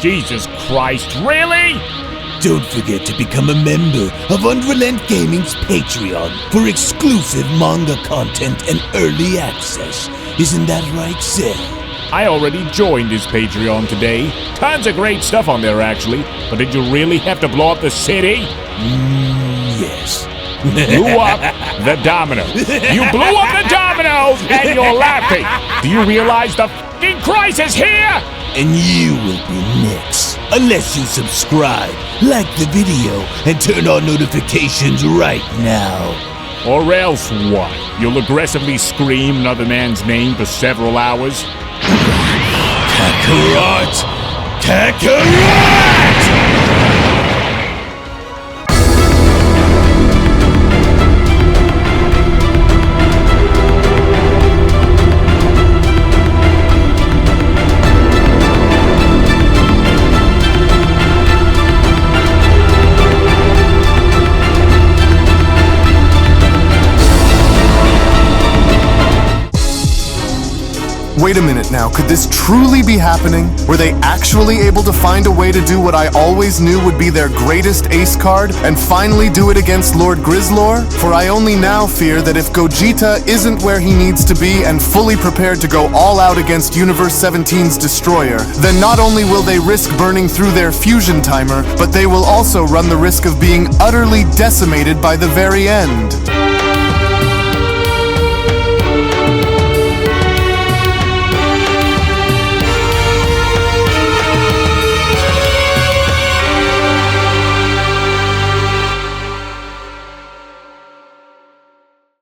Jesus Christ, really? Don't forget to become a member of UnrealEntGaming's Patreon for exclusive manga content and early access. Isn't that right, Seth? I already joined his Patreon today. Tons of great stuff on there, actually. But did you really have to blow up the city? Yes. Blew up the domino. You blew up the dominoes and you're laughing. Do you realize the f***ing crisis here? And you will be next. Unless you subscribe, like the video, and turn on notifications right now. Or else what? You'll aggressively scream another man's name for several hours? Kakarot! Kakarot! Wait a minute now, could this truly be happening? Were they actually able to find a way to do what I always knew would be their greatest ace card, and finally do it against Lord Grizzlor? For I only now fear that if Gogeta isn't where he needs to be and fully prepared to go all out against Universe 17's Destroyer, then not only will they risk burning through their fusion timer, but they will also run the risk of being utterly decimated by the very end.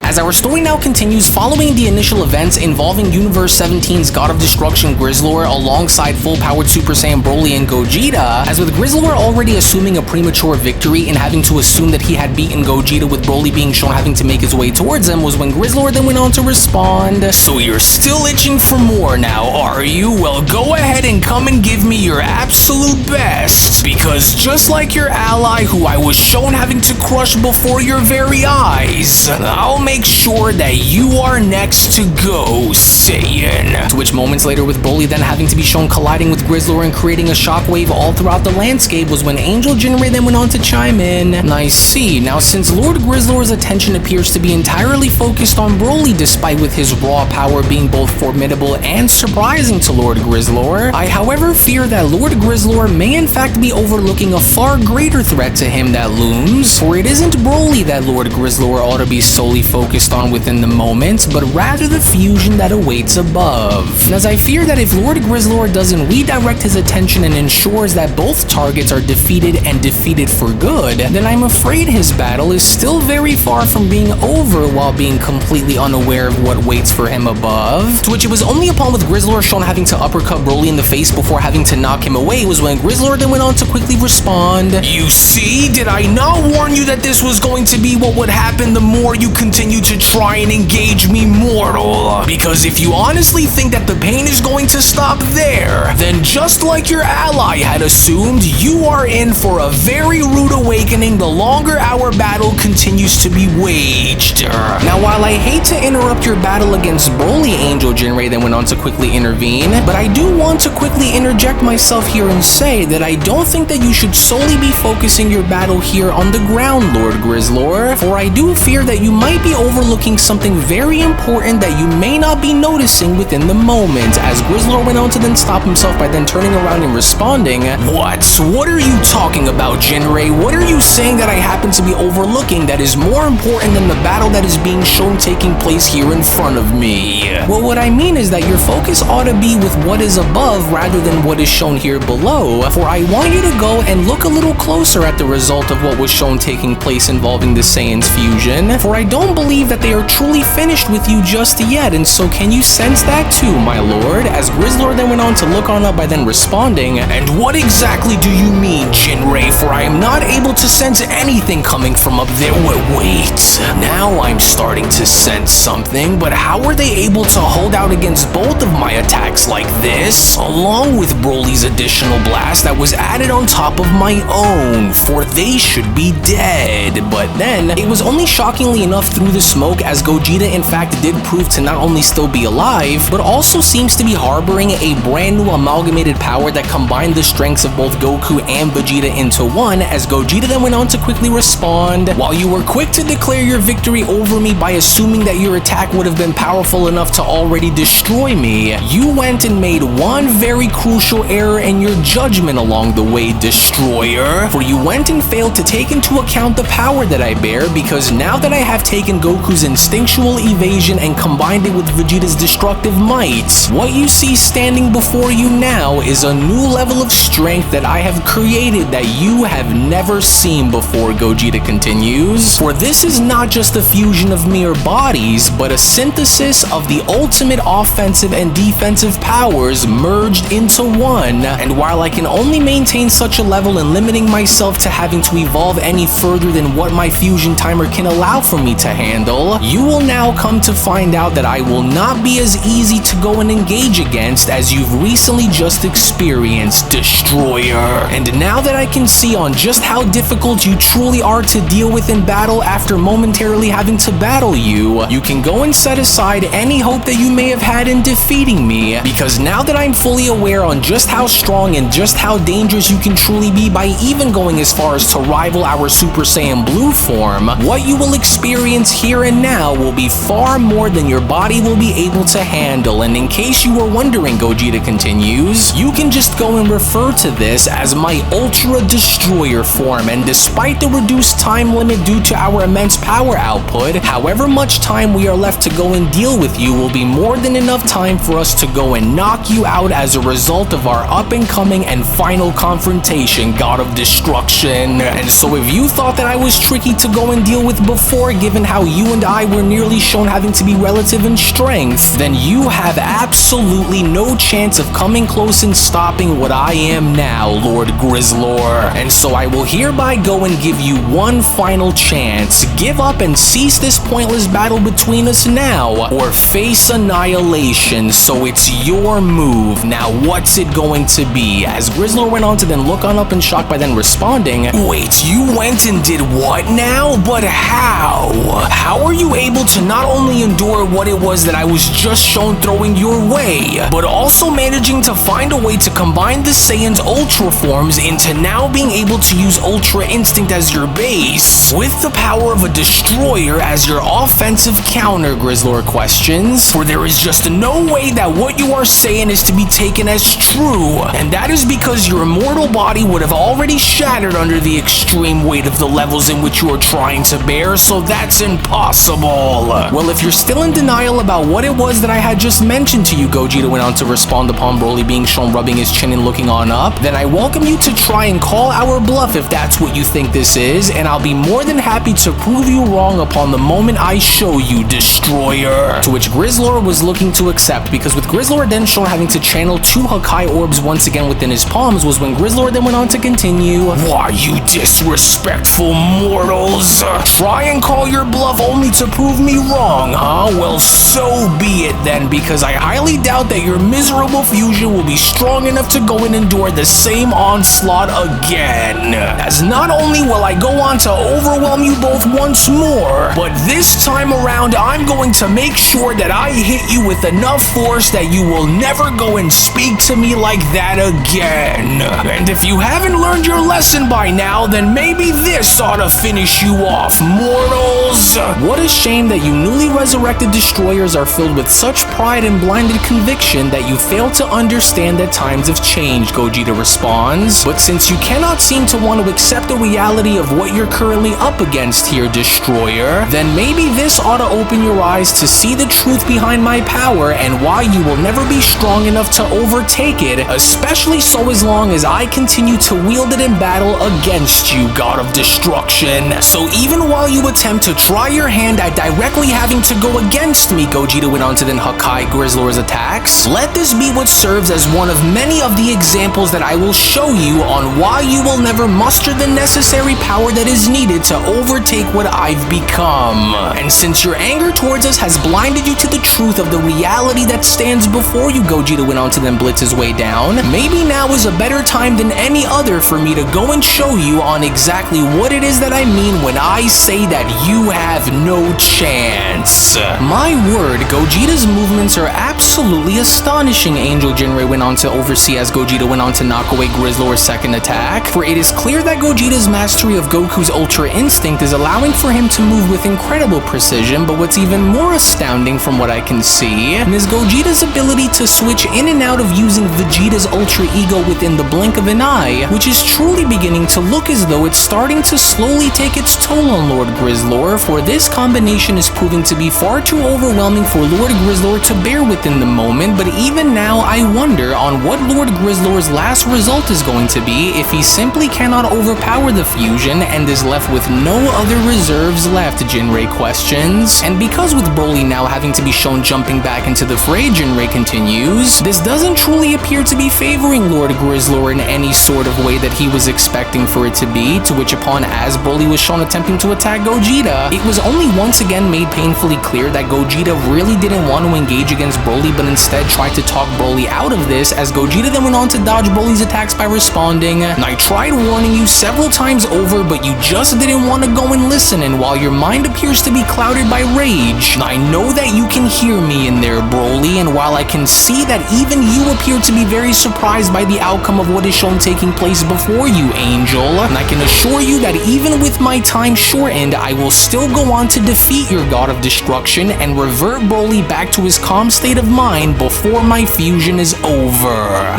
As our story now continues following the initial events involving Universe 17's God of Destruction Grizzlor alongside full-powered Super Saiyan Broly and Gogeta, as with Grizzlor already assuming a premature victory and having to assume that he had beaten Gogeta with Broly being shown having to make his way towards him, was when Grizzlor then went on to respond, "So you're still itching for more now, are you? Well, go ahead and come and give me your absolute best, because just like your ally who I was shown having to crush before your very eyes, I'll make sure that you are next to go, Saiyan." To which moments later, with Broly then having to be shown colliding with Grizzlor and creating a shockwave all throughout the landscape, was when Angel Jinrei then went on to chime in, "And I see. Now, since Lord Grizzlor's attention appears to be entirely focused on Broly, despite with his raw power being both formidable and surprising to Lord Grizzlor, I however fear that Lord Grizzlor may in fact be overlooking a far greater threat to him that looms, for it isn't Broly that Lord Grizzlor ought to be solely focused on within the moment, but rather the fusion that awaits above. And as I fear that if Lord Grizzlor doesn't redirect his attention and ensures that both targets are defeated and defeated for good, then I'm afraid his battle is still very far from being over while being completely unaware of what waits for him above. To which it was only upon with Grizzlor shown having to uppercut Broly in the face before having to knock him away was when Grizzlor then went on to quickly respond, "You see, did I not warn you that this was going to be what would happen the more you continue to try and engage me, mortal? Because if you honestly think that the pain is going to stop there, then just like your ally had assumed, you are in for a very rude awakening the longer our battle continues to be waged." Now, while I hate to interrupt your battle against Broly, Angel Jinrei then went on to quickly intervene, but I do want to quickly interject myself here and say that I don't think that you should solely be focusing your battle here on the ground, Lord Grizzlor, for I do fear that you might be overlooking something very important that you may not be noticing within the moment, as Grizzlor went on to then stop himself by then turning around and responding, "What? What are you talking about, Jinrei? What are you saying that I happen to be overlooking that is more important than the battle that is being shown taking place here in front of me?" Well, what I mean is that your focus ought to be with what is above rather than what is shown here below, for I want you to go and look a little closer at the result of what was shown taking place involving the Saiyan's fusion, for I don't believe that they are truly finished with you just yet, and so can you sense that too, my lord? As Grizzlor then went on to look on up by then responding, "And what exactly do you mean, Jinrei? For I am not able to sense anything coming from up there." Wait, now I'm starting to sense something, but how were they able to hold out against both of my attacks like this, along with Broly's additional blast that was added on top of my own, for they should be dead? But then, it was only shockingly enough through the smoke, as Gogeta in fact did prove to not only still be alive, but also seems to be harboring a brand new amalgamated power that combined the strengths of both Goku and Vegeta into one, as Gogeta then went on to quickly respond, "While you were quick to declare your victory over me by assuming that your attack would have been powerful enough to already destroy me, you went and made one very crucial error in your judgment along the way, Destroyer. For you went and failed to take into account the power that I bear, because now that I have taken Goku's instinctual evasion and combined it with Vegeta's destructive might, what you see standing before you now is a new level of strength that I have created that you have never seen before," Gogeta continues. "For this is not just a fusion of mere bodies, but a synthesis of the ultimate offensive and defensive powers merged into one, and while I can only maintain such a level and limiting myself to having to evolve any further than what my fusion timer can allow for me to handle, you will now come to find out that I will not be as easy to go and engage against as you've recently just experienced, Destroyer. And now that I can see on just how difficult you truly are to deal with in battle after momentarily having to battle you, you can go and set aside any hope that you may have had in defeating me, because now that I'm fully aware on just how strong and just how dangerous you can truly be by even going as far as to rival our Super Saiyan Blue form, what you will experience here and now will be far more than your body will be able to handle. And in case you were wondering," Gogeta continues, "you can just go and refer to this as my Ultra Destroyer form, and despite the reduced time limit due to our immense power output, however much time we are left to go and deal with you will be more than enough time for us to go and knock you out as a result of our up-and-coming and final confrontation, God of Destruction. And so if you thought that I was tricky to go and deal with before, given how you and I were nearly shown having to be relative in strength, then you have absolutely no chance of coming close and stopping what I am now, Lord Grizzlor. And so I will hereby go and give you one final chance. Give up and cease this pointless battle between us now, or face annihilation. So it's your move. Now what's it going to be?" As Grizzlor went on to then look on up in shock by then responding, "Wait, you went and did what now? But how? How are you able to not only endure what it was that I was just shown throwing your way, but also managing to find a way to combine the Saiyan's Ultra forms into now being able to use Ultra Instinct as your base, with the power of a Destroyer as your offensive counter?" Grizzlor questions. "For there is just no way that what you are saying is to be taken as true, and that is because your immortal body would have already shattered under the extreme weight of the levels in which you are trying to bear, so that's impossible." "Well, if you're still in denial about what it was that I had just mentioned to you," Gogeta went on to respond upon Broly being shown rubbing his chin and looking on up, "then I welcome you to try and call our bluff if that's what you think this is, and I'll be more than happy to prove you wrong upon the moment I show you, Destroyer." To which Grizzlor was looking to accept, because with Grizzlor then shown having to channel 2 Hakai orbs once again within his palms, was when Grizzlor then went on to continue, "Why, you disrespectful mortals, try and call your bluff only to prove me wrong, huh? Well, so be it then, because I highly doubt that your miserable fusion will be strong enough to go and endure the same onslaught again, as not only will I go on to overwhelm you both once more, but this time around I'm going to make sure that I hit you with enough force that you will never go and speak to me like that again. And if you haven't learned your lesson by now, then maybe this ought to finish you off, mortals." What a shame that you newly resurrected Destroyers are filled with such pride and blinded conviction that you fail to understand that times have changed, Gogeta responds. "But since you cannot seem to want to accept the reality of what you're currently up against here, Destroyer, then maybe this ought to open your eyes to see the truth behind my power and why you will never be strong enough to overtake it, especially so as long as I continue to wield it in battle against you, God of Destruction. So even while you attempt to try your hand at directly having to go against me," Gogeta went on to then Hakai Grizzlor's attacks, "let this be what serves as one of many of the examples that I will show you on why you will never muster the necessary power that is needed to overtake what I've become. And since your anger towards us has blinded you to the truth of the reality that stands before you," Gogeta went on to then blitz his way down, "maybe now is a better time than any other for me to go and show you on exactly what it is that I mean when I say that you have no chance. My word, Gogeta's movements are absolutely astonishing, Angel Jinrei went on to oversee as Gogeta went on to knock away Grizzlor's second attack, for it is clear that Gogeta's mastery of Goku's Ultra Instinct is allowing for him to move with incredible precision, but what's even more astounding from what I can see is Gogeta's ability to switch in and out of using Vegeta's Ultra Ego within the blink of an eye, which is truly beginning to look as though it's starting to slowly take its toll on Lord Grizzlor, for this combination is proving to be far too overwhelming for Lord Grizzlor to bear within the moment, but even now I wonder on what Lord Grizzlor's last result is going to be if he simply cannot overpower the fusion and is left with no other reserves left, Jinrei questions. And because with Broly now having to be shown jumping back into the fray, Jinrei continues, this doesn't truly appear to be favoring Lord Grizzlor in any sort of way that he was expecting for it to be, to which upon as Broly was shown attempting to attack Gogeta, it was only once again made painfully clear that Gogeta really didn't want to engage against Broly, but instead tried to talk Broly out of this, as Gogeta then went on to dodge Broly's attacks by responding, and I tried warning you several times over, but you just didn't want to go and listen, and while your mind appears to be clouded by rage, I know that you can hear me in there, Broly, and while I can see that even you appear to be very surprised by the outcome of what is shown taking place before you, Angel, and I can assure you that even with my time shortened, I will still go on to defeat your God of Destruction and revert Broly back to his calm state of mind before my fusion is over.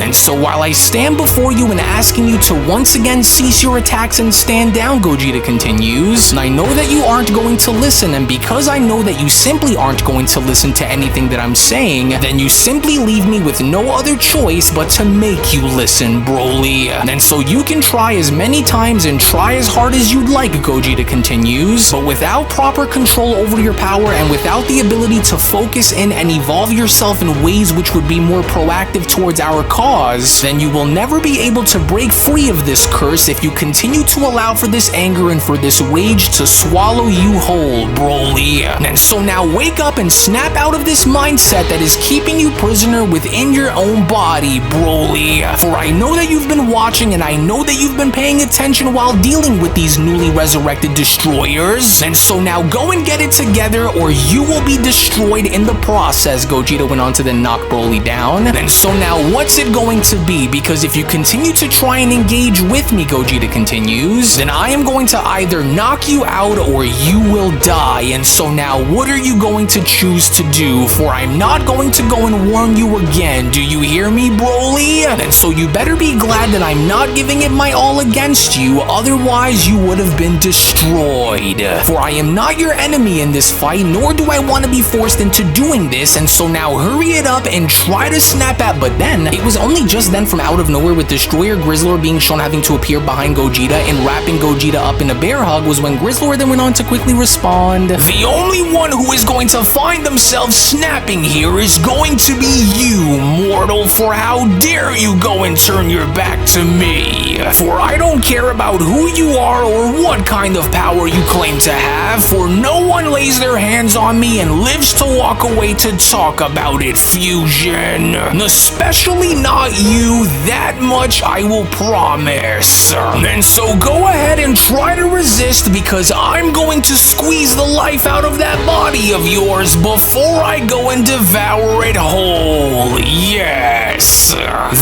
And so while I stand before you and asking you to once again cease your attacks and stand down, Gogeta continues, and I know that you aren't going to listen, and because I know that you simply aren't going to listen to anything that I'm saying, then you simply leave me with no other choice but to make you listen, Broly. And so you can try as many times and try as hard as you'd like, Gogeta continues, but without proper control over your power and without the ability to focus in and evolve yourself in ways which would be more proactive towards our cause, then you will never be able to break free of this curse if you continue to allow for this anger and for this rage to swallow you whole, Broly. And so now wake up and snap out of this mindset that is keeping you prisoner within your own body, Broly. For I know that you've been watching and I know that you've been paying attention while dealing with these newly resurrected destroyers. And so now go and get it together or you will be destroyed in the process, Gogeta went on to then knock Broly down. And so now what's it going to be? Because if you continue to try and engage with me, Gogeta continues, then I am going to either knock you out or you will die. And so now what are you going to choose to do? For I'm not going to go and warn you again. Do you hear me, Broly? And so you better be glad that I'm not giving it my all against you, otherwise you would have been destroyed. For I am not your enemy in this fight, nor do I want to be forced into doing this, and so now hurry it up and try to snap at. But then, it was only just then from out of nowhere with Destroyer Grizzlor being shown having to appear behind Gogeta and wrapping Gogeta up in a bear hug was when Grizzlor then went on to quickly respond, the only one who is going to find themselves snapping here is going to be you, mortal, for how dare you go and turn your back to me. For I don't care about who you are or what kind of power you claim to have, for no one lays their hands on me and lives to walk away to talk about it, Fusion. Especially not you, that much I will promise. And so go ahead and try to resist, because I'm going to squeeze the life out of that body of yours before I go and devour it whole. Yes,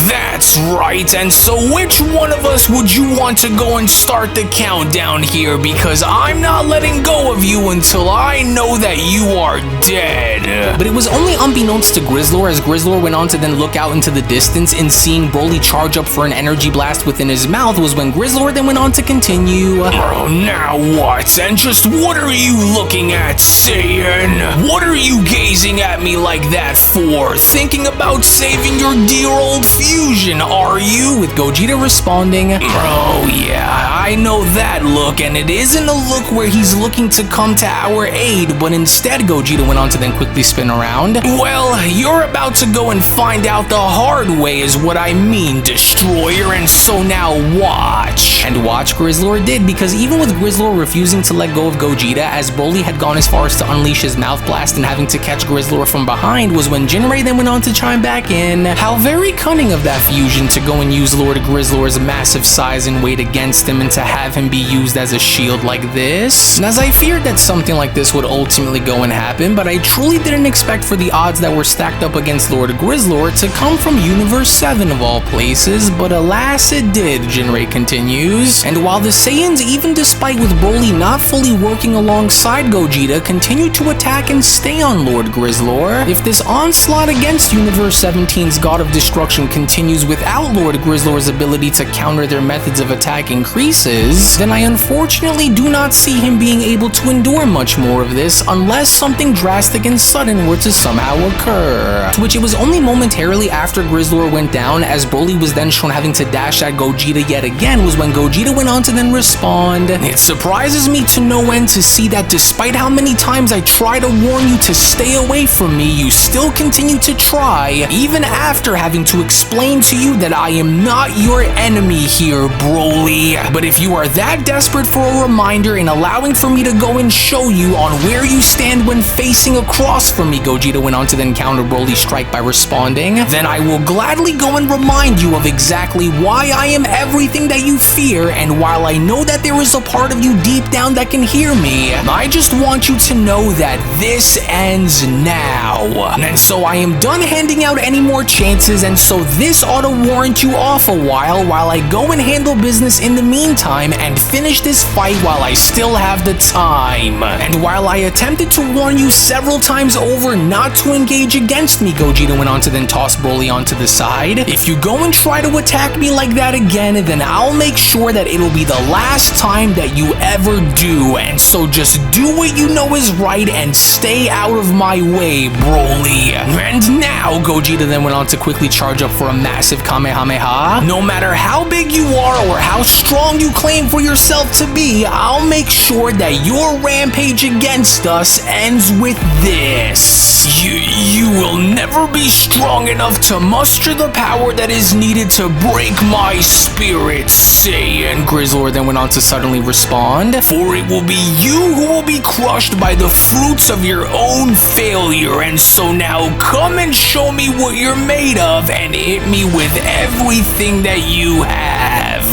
that's right. And so which one of us would you want to go and start the countdown here? Because I'm not letting go of you until I know that you are dead. But it was only unbeknownst to Grizzlor as Grizzlor went on to then look out into the distance, and seeing Broly charge up for an energy blast within his mouth was when Grizzlor then went on to continue. Oh, now what? And just what are you looking at, Saiyan? What are you gazing at me like that for? Thinking about saving your dear old fusion, are you? With Gogeta responding, oh yeah, I know that look, and it isn't a look where he's looking to come to our aid, but instead Gogeta went on to then quickly spin around. Well, you're about to go and find out the hard way is what I mean, Destroyer, and so now watch. And watch Grizzlor did, because even with Grizzlor refusing to let go of Gogeta, as Broly had gone as far as to unleash his mouth blast and having to catch Grizzlor from behind, was when Jinrei then went on to chime back in. How very cunning of that fusion to go and use Lord Grizzlor's massive size and weight against him and to have him be used as a shield like this. And as I feared that that something like this would ultimately go and happen, but I truly didn't expect for the odds that were stacked up against Lord Grizzlor to come from Universe 7 of all places, but alas it did, Jinrei continues. And while the Saiyans, even despite with Broly not fully working alongside Gogeta, continue to attack and stay on Lord Grizzlor, if this onslaught against Universe 17's God of Destruction continues without Lord Grizzlor's ability to counter their methods of attack increases, then I unfortunately do not see him being able to endure much more of this unless something drastic and sudden were to somehow occur. To which it was only momentarily after Grizzlor went down, as Broly was then shown having to dash at Gogeta yet again, was when Gogeta went on to then respond. It surprises me to no end to see that despite how many times I try to warn you to stay away from me, you still continue to try, even after having to explain to you that I am not your enemy here, Broly. But if you are that desperate for a reminder and allowing for me to go and show you on where you stand when facing across from me, Gogeta went on to then counter Broly's strike by responding, then I will gladly go and remind you of exactly why I am everything that you fear, and while I know that there is a part of you deep down that can hear me, I just want you to know that this ends now. And so I am done handing out any more chances, and so this ought to warrant you off a while I go and handle business in the meantime and finish this fight while I still have the time. And while I attempted to warn you several times over not to engage against me, Gogeta went on to then toss Broly onto the side, if you go and try to attack me like that again, then I'll make sure that it'll be the last time that you ever do, and so just do what you know is right and stay out of my way, Broly. And now, Gogeta then went on to quickly charge up for a massive Kamehameha. No matter how big you are or how strong you claim for yourself to be, I'll make sure that your rampage against us ends with this. You will never be strong enough to muster the power that is needed to break my spirit, Saiyan. Grizzlor then went on to suddenly respond, for it will be you who will be crushed by the fruits of your own failure, and so now come and show me what you're made of and hit me with everything that you have.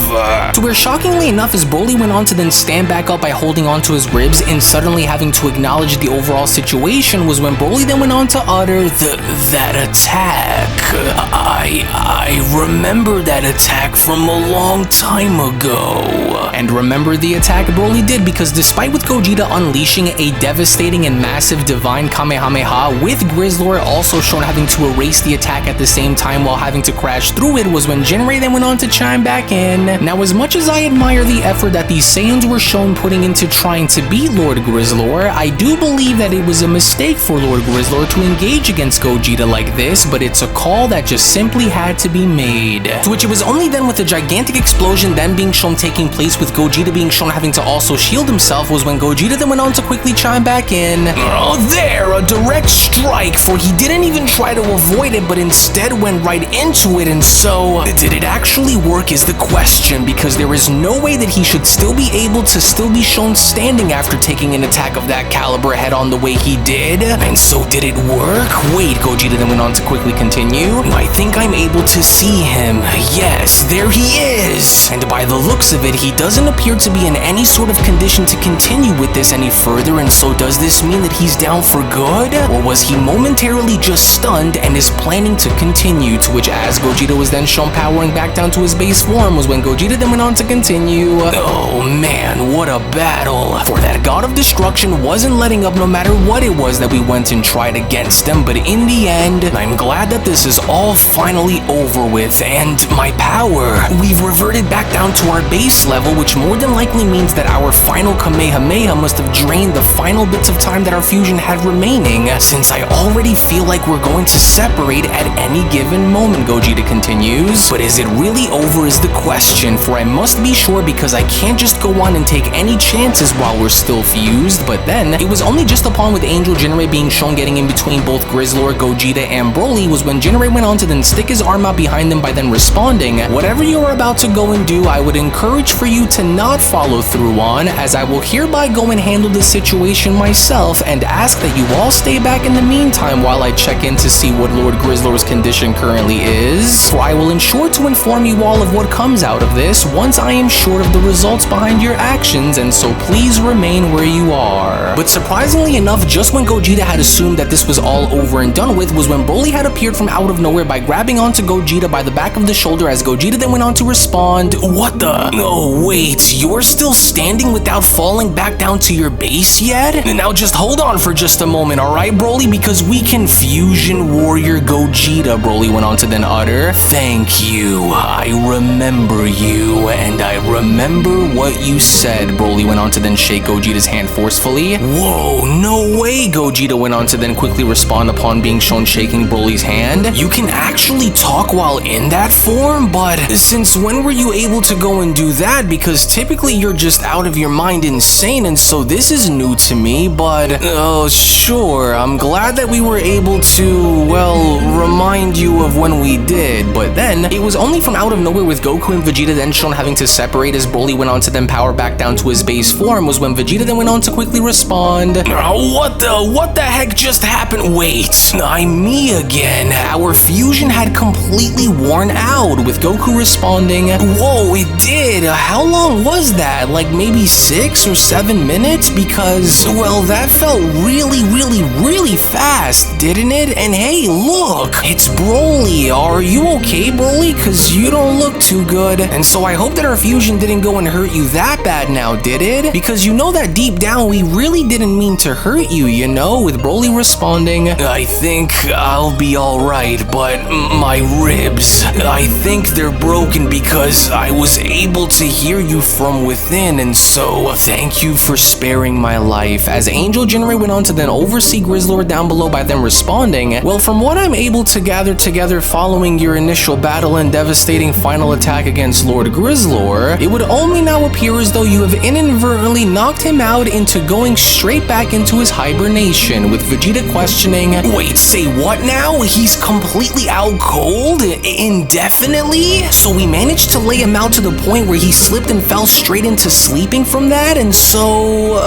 To where shockingly enough, as Broly went on to then stand back up by holding onto his ribs and suddenly having to acknowledge the overall situation, was when Broly then went on to utter that attack. I remember that attack from a long time ago. And remember the attack Broly did, because despite with Gogeta unleashing a devastating and massive divine Kamehameha, with Grizzlor also shown having to erase the attack at the same time while having to crash through it, was when Jinrei then went on to chime back in. Now, as much as I admire the effort that these Saiyans were shown putting into trying to beat Lord Grizzlor, I do believe that it was a mistake for Lord Grizzlor to engage against Gogeta like this, but it's a call that just simply had to be made. To which it was only then with a gigantic explosion then being shown taking place, with Gogeta being shown having to also shield himself, was when Gogeta then went on to quickly chime back in. Oh, there, a direct strike, for he didn't even try to avoid it, but instead went right into it. And so, did it actually work is the question, because there is no way that he should still be able to still be shown standing after taking an attack of that caliber head on the way he did. And so, did it work? Wait, Gogeta then went on to quickly continue. I think I'm able to see him. Yes, there he is. And by the looks of it, he doesn't appear to be in any sort of condition to continue with this any further, and so does this mean that he's down for good? Or was he momentarily just stunned and is planning to continue? To which, as Gogeta was then shown powering back down to his base form, was when Gogeta then went on to continue. Oh man, what a battle. For that God of Destruction wasn't letting up no matter what it was that we went and tried against them, but in the end, I'm glad that this is all finally over with, and my power, we've reverted back down to our base level, which more than likely means that our final Kamehameha must have drained the final bits of time that our fusion had remaining, since I already feel like we're going to separate at any given moment, Gogeta continues. But is it really over is the question, for I must be sure, because I can't just go on and take any chances while we're still fused. But then, it was only just upon with Angel Jinrei being shown getting in between both Grizzlor, Gogeta, and Broly, was when Jinrei went on to then stick his arm out behind them by then responding, whatever you're about to go and do, I would encourage for you to not follow through on, as I will hereby go and handle the situation myself, and ask that you all stay back in the meantime while I check in to see what Lord Grizzlor's condition currently is, for I will ensure to inform you all of what comes out of this once I am sure of the results behind your actions, and so please remain where you are. But surprisingly enough, just when Gogeta had assumed that this was all over and done with was when Broly had appeared from out of nowhere by grabbing onto Gogeta by the back of the shoulder, as Gogeta then went on to respond, "What the? Oh wait, you're still standing without falling back down to your base yet? Now just hold on for just a moment, alright Broly, because we can Fusion Warrior Gogeta," Broly went on to then utter. "Thank you, I remember you, and I remember what you said," Broly went on to then shake Gogeta's hand forcefully. "Whoa, no way," Gogeta went on to then quickly respond upon being shown shaking Broly's hand. "You can actually talk while in that form? But since when were you able to go and do that? Because typically you're just out of your mind insane, and so this is new to me, but oh sure, I'm glad that we were able to, well, remind you of when we did." But then, it was only from out of nowhere with Goku and Vegeta then shown having to separate as Broly went on to then power back down to his base form was when Vegeta then went on to quickly respond, what the heck just happened? Wait, I'm me again. Our fusion had completely worn out, with Goku responding, "Whoa, it did. How long was that? Like maybe 6 or 7 minutes? Because, well, that felt really fast, didn't it? And hey, look, it's Broly. Are you okay, Broly? Cause you don't look too good. And so I hope that our fusion didn't go and hurt you that bad now, did it? Because you know that deep down we really didn't mean to hurt you, you know?" With Broly responding, "I think I'll be alright, but my ribs, I think they're broken because I was able to hear you from within, and so thank you for sparing my life," as Angel Generate went on to then oversee Grizzlor down below by them responding, "Well, from what I'm able to gather together following your initial battle and devastating final attack against Lord Grizzlor, it would only now appear as though you have inadvertently knocked him out into going straight back into his hibernation," with Vegeta questioning, "Wait, say what now? He's completely out cold? Indefinitely? So we managed to lay him out to the point where he slipped and fell straight into sleeping from that, and so,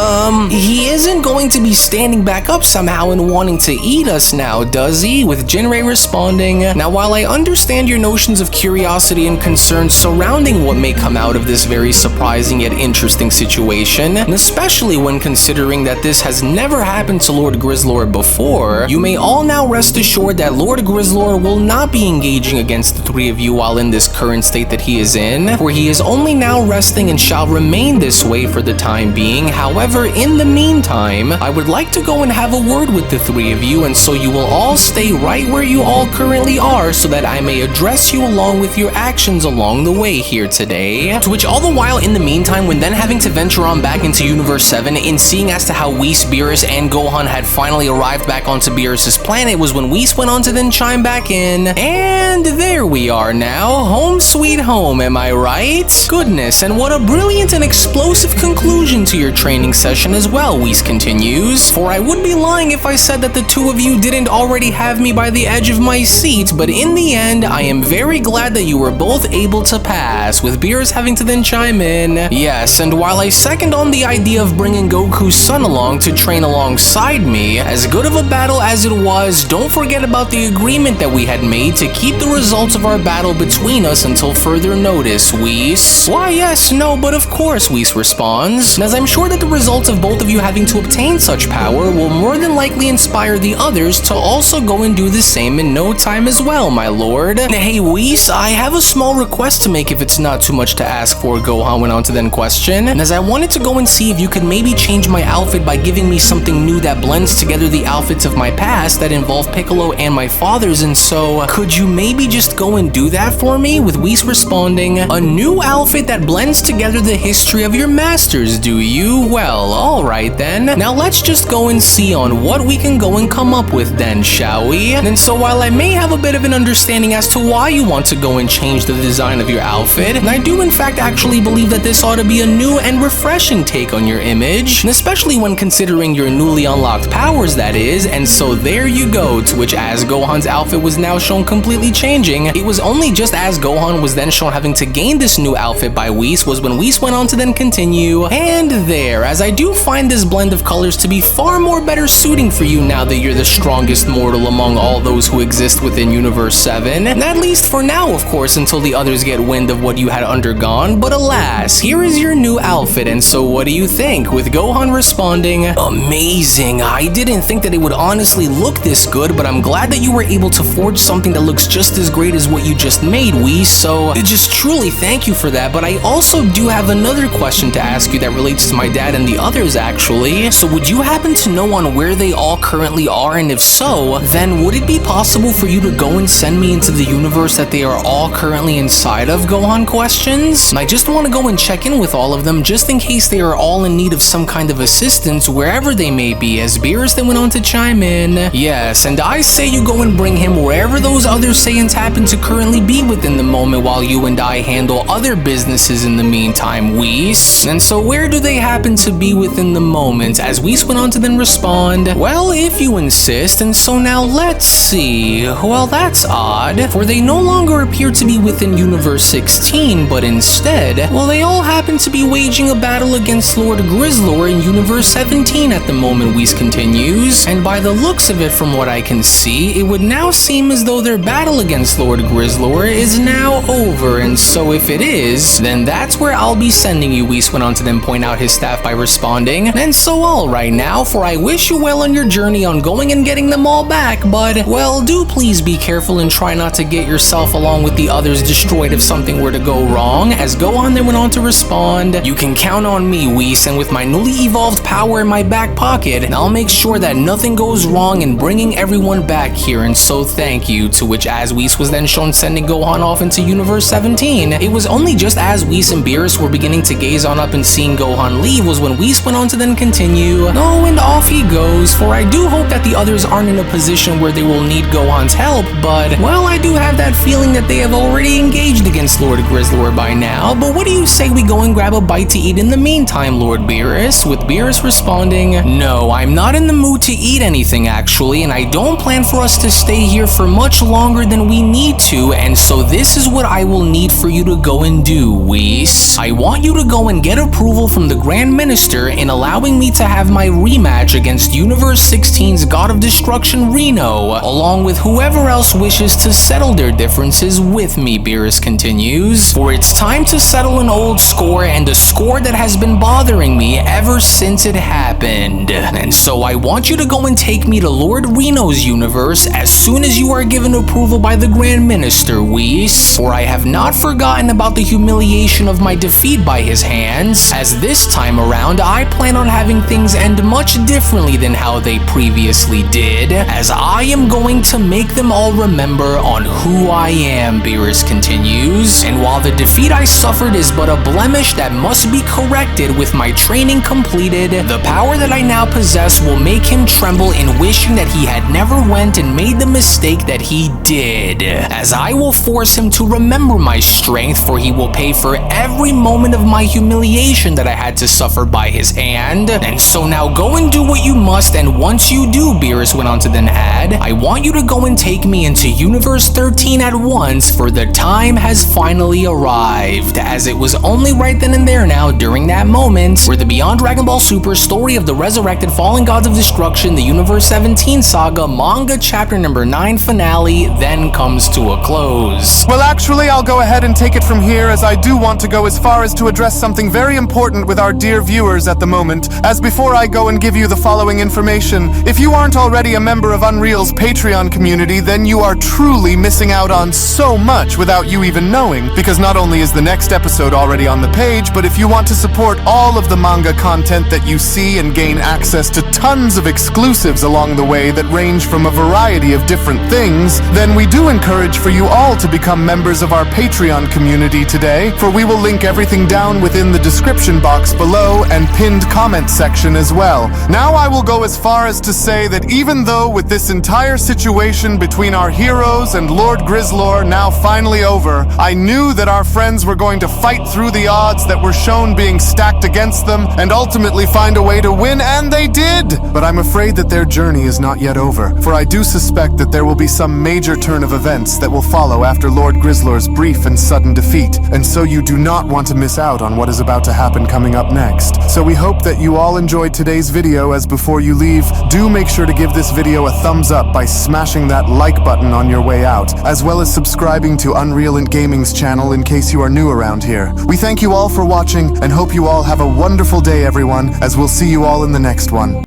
he isn't going to be standing back up somehow and wanting to eat us now, does he?" With Jinrei responding, "Now while I understand your notions of curiosity and concern surrounding what may come out of this very surprising yet interesting situation, and especially when considering that this has never happened to Lord Grizzlor before, you may all now rest assured that Lord Grizzlor will not be engaging against the three of you while in this current state that he is in, for he is only now resting and shall remain this way for the time being. However, in the meantime, I would like to go and have a word with the three of you, and so you will all stay right where you all currently are so that I may address you along with your actions along the way here today." To which all the while in the meantime, when then having to venture on back into Universe 7 in seeing as to how Whis, Beerus, and Gohan had finally arrived back onto Beerus' planet was when Whis went on to then chime back in, "And there we are now, home sweet home, am I right? Goodness, and what a brilliant and explosive conclusion to your training session as well," Whis continues, "for I would be lying if I said that the two of you didn't already have me by the edge of my seat, but in the end, I am very glad that you were both able to pass," with Beerus having to then chime in, "Yes, and while I second on the idea of bringing Goku's son along to train alongside me, as good of a battle as it was, don't forget about the agreement that we had made to keep the results of our battle between us until further notice, Whis." "Why yes, no, but of course," Whis responds, "and as I'm sure that the results of both of you having to obtain such power will more than likely inspire the others to also go and do the same in no time as well, my lord." "Hey Whis, I have a small request to make if it's not too much to ask for," Gohan went on to then question, "and as I wanted to go and see if you could maybe change my outfit by giving me something new that blends together the outfits of my past that involve Piccolo and my father's, and so could you maybe just go and do that for me?" With Whis responding, "A new outfit that blends together the history of your masters, do you? Well, alright then. Now let's just go and see on what we can go and come up with then, shall we? And so while I may have a bit of an understanding as to why you want to go and change the design of your outfit, and I do in fact actually believe that this ought to be a new and refreshing take on your image, and especially when considering your newly unlocked powers, that is, and so there you go." To which as Gohan's outfit was now shown completely changing, it was only just as Gohan was then shown having to gain this new outfit by Whis was when Whis went on to then continue, "And there, as I do find this blend of colors to be far more better suiting for you now that you're the strongest mortal among all those who exist exist within Universe 7, at least for now, of course, until the others get wind of what you had undergone. But alas, here is your new outfit, and so what do you think? With Gohan responding, "Amazing, I didn't think that it would honestly look this good, but I'm glad that you were able to forge something that looks just as great as what you just made, Whis, so just truly thank you for that. But I also do have another question to ask you that relates to my dad and the others, actually. So would you happen to know on where they all currently are, and if so, then would it be possible for you to go and send me into the universe that they are all currently inside of, Gohan questions? I just want to go and check in with all of them just in case they are all in need of some kind of assistance wherever they may be," as Beerus then went on to chime in, "Yes, and I say you go and bring him wherever those other Saiyans happen to currently be within the moment while you and I handle other businesses in the meantime, Whis." And so where do they happen to be within the moment? As Whis went on to then respond, "Well, if you insist, and so now let's see. Well, that's odd, for they no longer appear to be within Universe 16, but instead, well, they all happen to be waging a battle against Lord Grizzlor in Universe 17 at the moment," Whis continues, "and by the looks of it from what I can see, it would now seem as though their battle against Lord Grizzlor is now over, and so if it is, then that's where I'll be sending you," Whis went on to then point out his staff by responding, "And so all right now, for I wish you well on your journey on going and getting them all back, but, well, do please be careful and try not to get yourself along with the others destroyed if something were to go wrong," as Gohan then went on to respond, "You can count on me, Whis, and with my newly evolved power in my back pocket, I'll make sure that nothing goes wrong in bringing everyone back here, and so thank you," to which as Whis was then shown sending Gohan off into Universe 17, it was only just as Whis and Beerus were beginning to gaze on up and seeing Gohan leave was when Whis went on to then continue, "Oh, and off he goes, for I do hope that the others aren't in a position where they will need Gohan's help, but, well, I do have that feeling that they have already engaged against Lord Grizzlor by now, but what do you say we go and grab a bite to eat in the meantime, Lord Beerus?" with Beerus responding, "No, I'm not in the mood to eat anything actually, and I don't plan for us to stay here for much longer than we need to, and so this is what I will need for you to go and do, Whis. I want you to go and get approval from the Grand Minister in allowing me to have my rematch against Universe 16's God of Destruction Reno, along with whoever else wishes to settle their differences with me," Beerus continues, "for it's time to settle an old score, and a score that has been bothering me ever since it happened. And so I want you to go and take me to Lord Reno's universe as soon as you are given approval by the Grand Minister, Whis, for I have not forgotten about the humiliation of my defeat by his hands, as this time around I plan on having things end much differently than how they previously did, as I am going to make them all remember on who I am," Beerus continues, "and while the defeat I suffered is but a blemish that must be corrected with my training completed, the power that I now possess will make him tremble in wishing that he had never went and made the mistake that he did, as I will force him to remember my strength, for he will pay for every moment of my humiliation that I had to suffer by his hand. And so now go and do what you must, and once you do," Beerus went on to then add, "I want you to go and take me into Universe 13 at once, for the time has finally arrived," as it was only right then and there now during that moment where the Beyond Dragon Ball Super Story of the Resurrected Fallen Gods of Destruction, the Universe 17 Saga Manga Chapter number 9 finale then comes to a close. Well, actually, I'll go ahead and take it from here, as I do want to go as far as to address something very important with our dear viewers at the moment. As before I go and give you the following information, if you aren't already a member of Unreal's Patreon community, then you are truly missing out on so much without you even knowing, because not only is the next episode already on the page, but if you want to support all of the manga content that you see and gain access to tons of exclusives along the way that range from a variety of different things, then we do encourage for you all to become members of our Patreon community today, for we will link everything down within the description box below and pinned comment section as well. Now I will go as far as to say that even though with this entire situation between our heroes and Lord Grizzlor now finally over, I knew that our friends were going to fight through the odds that were shown being stacked against them and ultimately find a way to win, and they did! But I'm afraid that their journey is not yet over, for I do suspect that there will be some major turn of events that will follow after Lord Grizzlor's brief and sudden defeat, and so you do not want to miss out on what is about to happen coming up next. So we hope that you all enjoyed today's video, as before you leave, do make sure to give this video a thumbs up by smashing hitting that like button on your way out, as well as subscribing to UnrealEntGaming's channel in case you are new around here. We thank you all for watching and hope you all have a wonderful day, everyone, as we'll see you all in the next one.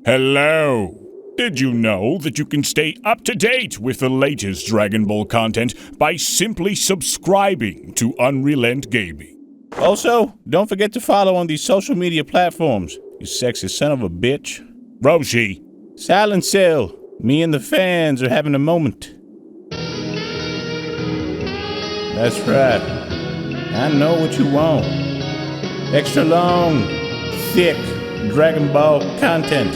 Hello! Did you know that you can stay up to date with the latest Dragon Ball content by simply subscribing to UnrealEntGaming? Also, don't forget to follow on these social media platforms, you sexy son of a bitch. Roshi! Silent Cell, me and the fans are having a moment. That's right. I know what you want. Extra long, thick Dragon Ball content.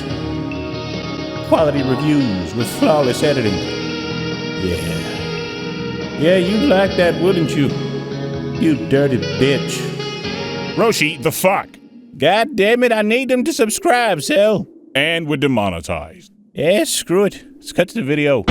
Quality reviews with flawless editing. Yeah, you'd like that, wouldn't you? You dirty bitch. Roshi, the fuck? God damn it, I need them to subscribe, Cell. And we're demonetized. Yeah, screw it. Let's cut to the video.